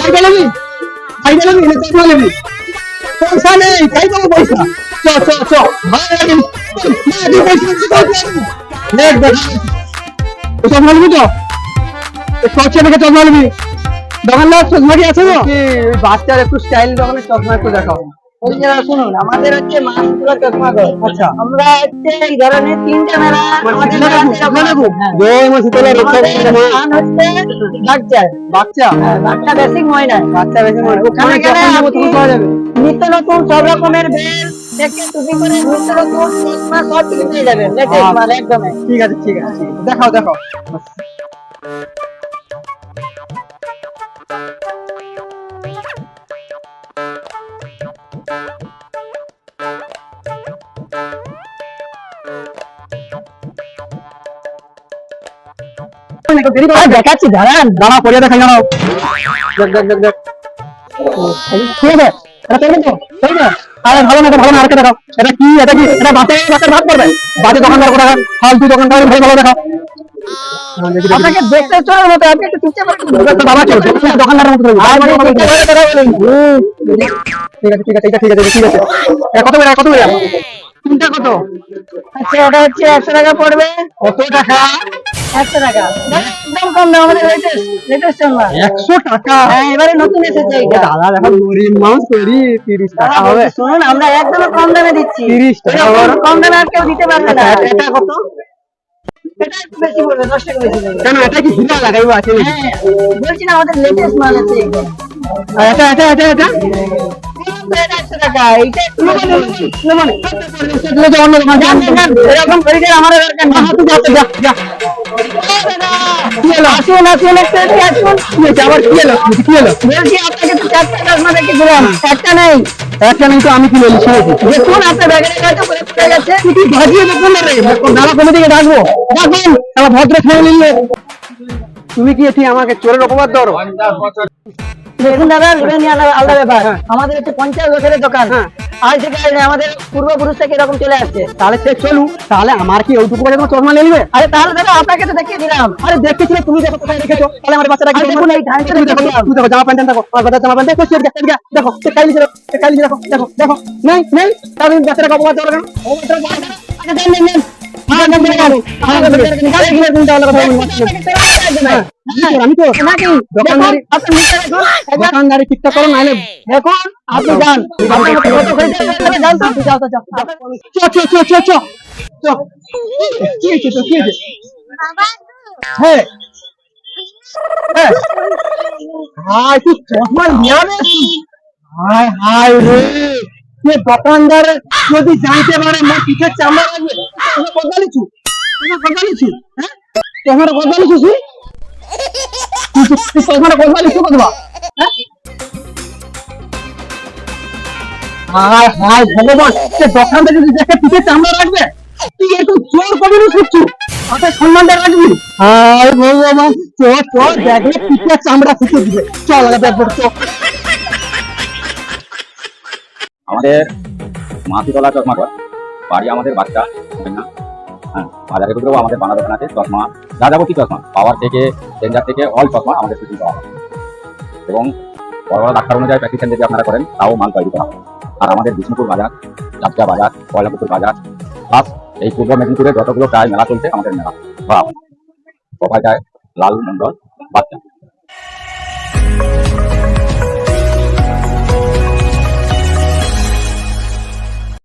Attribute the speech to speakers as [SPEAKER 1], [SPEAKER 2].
[SPEAKER 1] নেবি চশমা নেবি পয়সা নেই তাই দেবো পয়সা চ চ চ চশমা নেবি তো চশমা দেখে চশমা নেবি দোকানদার চশমা কি আছে বাচ্চার একটু স্টাইল দোকানের চশমা একটু দেখাও।
[SPEAKER 2] শুনুন আমাদের হচ্ছে মাসপুরা চশমা ঘর।
[SPEAKER 1] আচ্ছা
[SPEAKER 2] আমরা হচ্ছে এই ধরনের তিনটা মেলা আমাদের
[SPEAKER 1] বাচ্চা
[SPEAKER 2] বাচ্চা বেসিক ময়না
[SPEAKER 1] বাচ্চা বেশি মনে
[SPEAKER 2] ওখানে গেলে আপনি
[SPEAKER 1] পাওয়া যাবে
[SPEAKER 2] নিত্য নতুন সব রকমের বেল থেকে টুপি করে নিত্য নতুন চশমা সব কিছু পেয়ে যাবেন লেটেস্ট মাল একদম।
[SPEAKER 1] ঠিক আছে ঠিক আছে দেখাও দেখাও
[SPEAKER 2] দেখাচ্ছি দাঁড়ান
[SPEAKER 1] দাঁড়া পড়িয়ে দেখা জানাও দেখ ঠিক আছে এটা পেয়ে তো তাই না আরে ভালো না ভালো না আরেকটা দেখাও এটা কি এটা বাচ্চার ভাত করবে বাজে দোকানদার কোথা ফালতু দোকানদার ভালো ভালো দেখাও
[SPEAKER 2] আপনাকে দেখতে চলার মতো আপনি একটু চুপচাপ
[SPEAKER 1] বাবা চল দোকানদারের মতো ঠিক আছে ঠিক আছে ঠিক আছে কত বেড়া কোনটা কত?
[SPEAKER 2] আচ্ছা ওটা হচ্ছে 100 টাকা পড়বে।
[SPEAKER 1] কত টাকা?
[SPEAKER 2] 100 টাকা একদম কম দাম আমাদের লেটেস্ট চলবা
[SPEAKER 1] 100 টাকা।
[SPEAKER 2] হ্যাঁ এবারে নতুন এসেছে এটা
[SPEAKER 1] দাদা দেখো গরিব মানুষ করি 30 টাকা হবে।
[SPEAKER 2] শুনুন আমরা একদম কম দামে দিচ্ছি
[SPEAKER 1] 30 টাকা
[SPEAKER 2] কম দামে আর কেউ দিতে পারবে না।
[SPEAKER 1] এটা কত?
[SPEAKER 2] এটা একটু বেশি পড়বে 10 টাকা বেশি পড়বে।
[SPEAKER 1] কেন এটা কি হিরা লাগাইবো আছে?
[SPEAKER 2] হ্যাঁ বলছি না আমাদের লেটেস্ট মাল আছে এটা।
[SPEAKER 1] এটা
[SPEAKER 2] এটা 100 টাকা এইটা একটু
[SPEAKER 1] মানে অন্য দোকান
[SPEAKER 2] এরকম খরিদের আমাদের দরকার না।
[SPEAKER 1] যা যা
[SPEAKER 2] আসুন আসুন একটু আসুন
[SPEAKER 1] আবার কি এলো
[SPEAKER 2] বলছি আপনাকে তো 4টা চশমা দেখে দিলাম একটা নেই
[SPEAKER 1] একটা নেই তো আমি কি বলি
[SPEAKER 2] দেখুন আপনার ব্যাগের কাছে পড়ে গেছে
[SPEAKER 1] তুই ভাজিয়ে দেখুন না রে দাদা কোনো দিকে ডাকবো ডাকুন তাহলে ভদ্র ছেড়ে নিলে তুমি কি এটি আমাকে চোরের অপবাদ ধরো?
[SPEAKER 2] দেখুন দাদা নেবেন আলাদা ব্যাপার আমাদের হচ্ছে 50 বছরের দোকান আজ থেকে আমাদের পূর্বপুরুষ থেকে এরকম চলে আসছে।
[SPEAKER 1] তাহলে সে চলু তাহলে আমার কি ওইটুকু বাজে তোমার চশমা নিয়ে নিবে?
[SPEAKER 2] আরে তাহলে দাদা আপনাকে তো দেখিয়ে দিলাম।
[SPEAKER 1] আরে দেখেছি তুমি দেখো কোথায় রেখেছো তাহলে আমার বাচ্চাটা
[SPEAKER 2] দেখুন এই
[SPEAKER 1] তুমি দেখো জামা প্যান্ট দেখো আর বাচ্চা জামা প্যান্ট দেখো দেখো সে কাইলি দেখো দেখো দেখো নাই নাই তাহলে বাচ্চাটা অপবাদ ধরো কেন? আমি তো দোকানদারি ঠিকঠাক করো নাহলে
[SPEAKER 2] দেখুন আপনি যান
[SPEAKER 1] দোকানদার যদি জানতে পারে আমার পিঠের চামড়া লাগবে বদলালিছু হ্যাঁ তোমার বদলালিছু তোমার বদলালিছু বদবা হায় হায় ভগবান সে দোকানদার যদি দেখে পিঠের চামড়া রাখবে তুই একটু চোর কবি শুনছু মাথায় সম্মানটা রাখবি। হায় ভগবান চোর দেখলে পিঠের চামড়া ফুটে দিবে চল
[SPEAKER 3] আমাদের মাটিতলা চশমা ঘর বাড়ি আমাদের বাচ্চা হ্যাঁ বাজারে ভিতরেও আমাদের বানা দোকান আছে চশমা যা যাবতীয় চশমা পাওয়ার থেকে ডেঞ্জার থেকে অল চশমা আমাদের শুটিং করা হয় এবং বড় বড় ডাক্তার অনুযায়ী প্র্যাকটিশন যদি আপনারা করেন তাও মাল তৈরি করা হয়। আর আমাদের বিষ্ণুপুর বাজার চাপচা বাজার কয়লাপুকুর বাজার প্লাস এই পূর্ব মেদিনীপুরে যতগুলো প্রায় মেলা চলছে আমাদের মেলা ধরা হয় সবাই যায় লাল মন্ডল বাচ্চা।